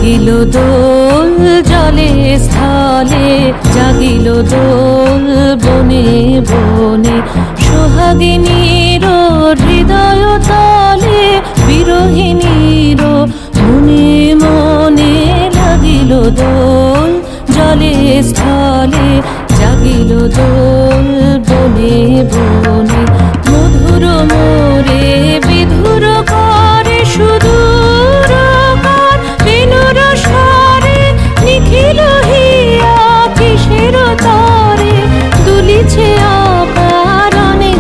জাগিল দোল জলে স্থলে, জাগিল দোল বনে বনে, সোহাগিনীর হৃদয় তলে, বিরহিণীর মনে মনে। লাগিল দোল জলে স্থলে, জাগিল দোল বনে বনে, মধুর মোরে বিধুর করে সুদূর নিখিল হিয়া কিসের তরে দুলিছে অকারণে,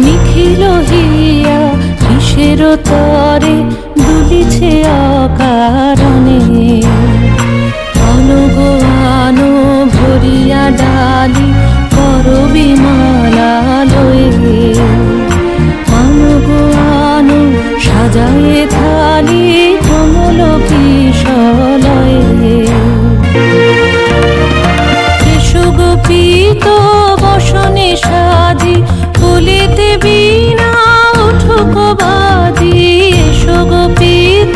নিখিল হিয়া কিসের তরে দুলিছে অকারণে। আনো আনো ভরিয়া ডালি করবি মালা লয়ে, আনো আনো সাজায়ে থালি কমল কিশলয়ে। এসো গোপীত বসনে সাজি, বলিতে বীণা উঠুক বাজি। এসো গোপীত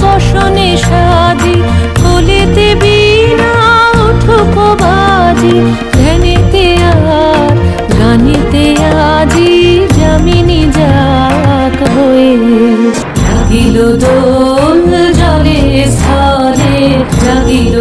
বসনে সাজি, বলিতে বীণা উঠুক বাজি। ধ্যানেতে আর গানেতে আজি যামিনী যাক হয়ে। জাগিল দোল জলে স্থলে, জাগিল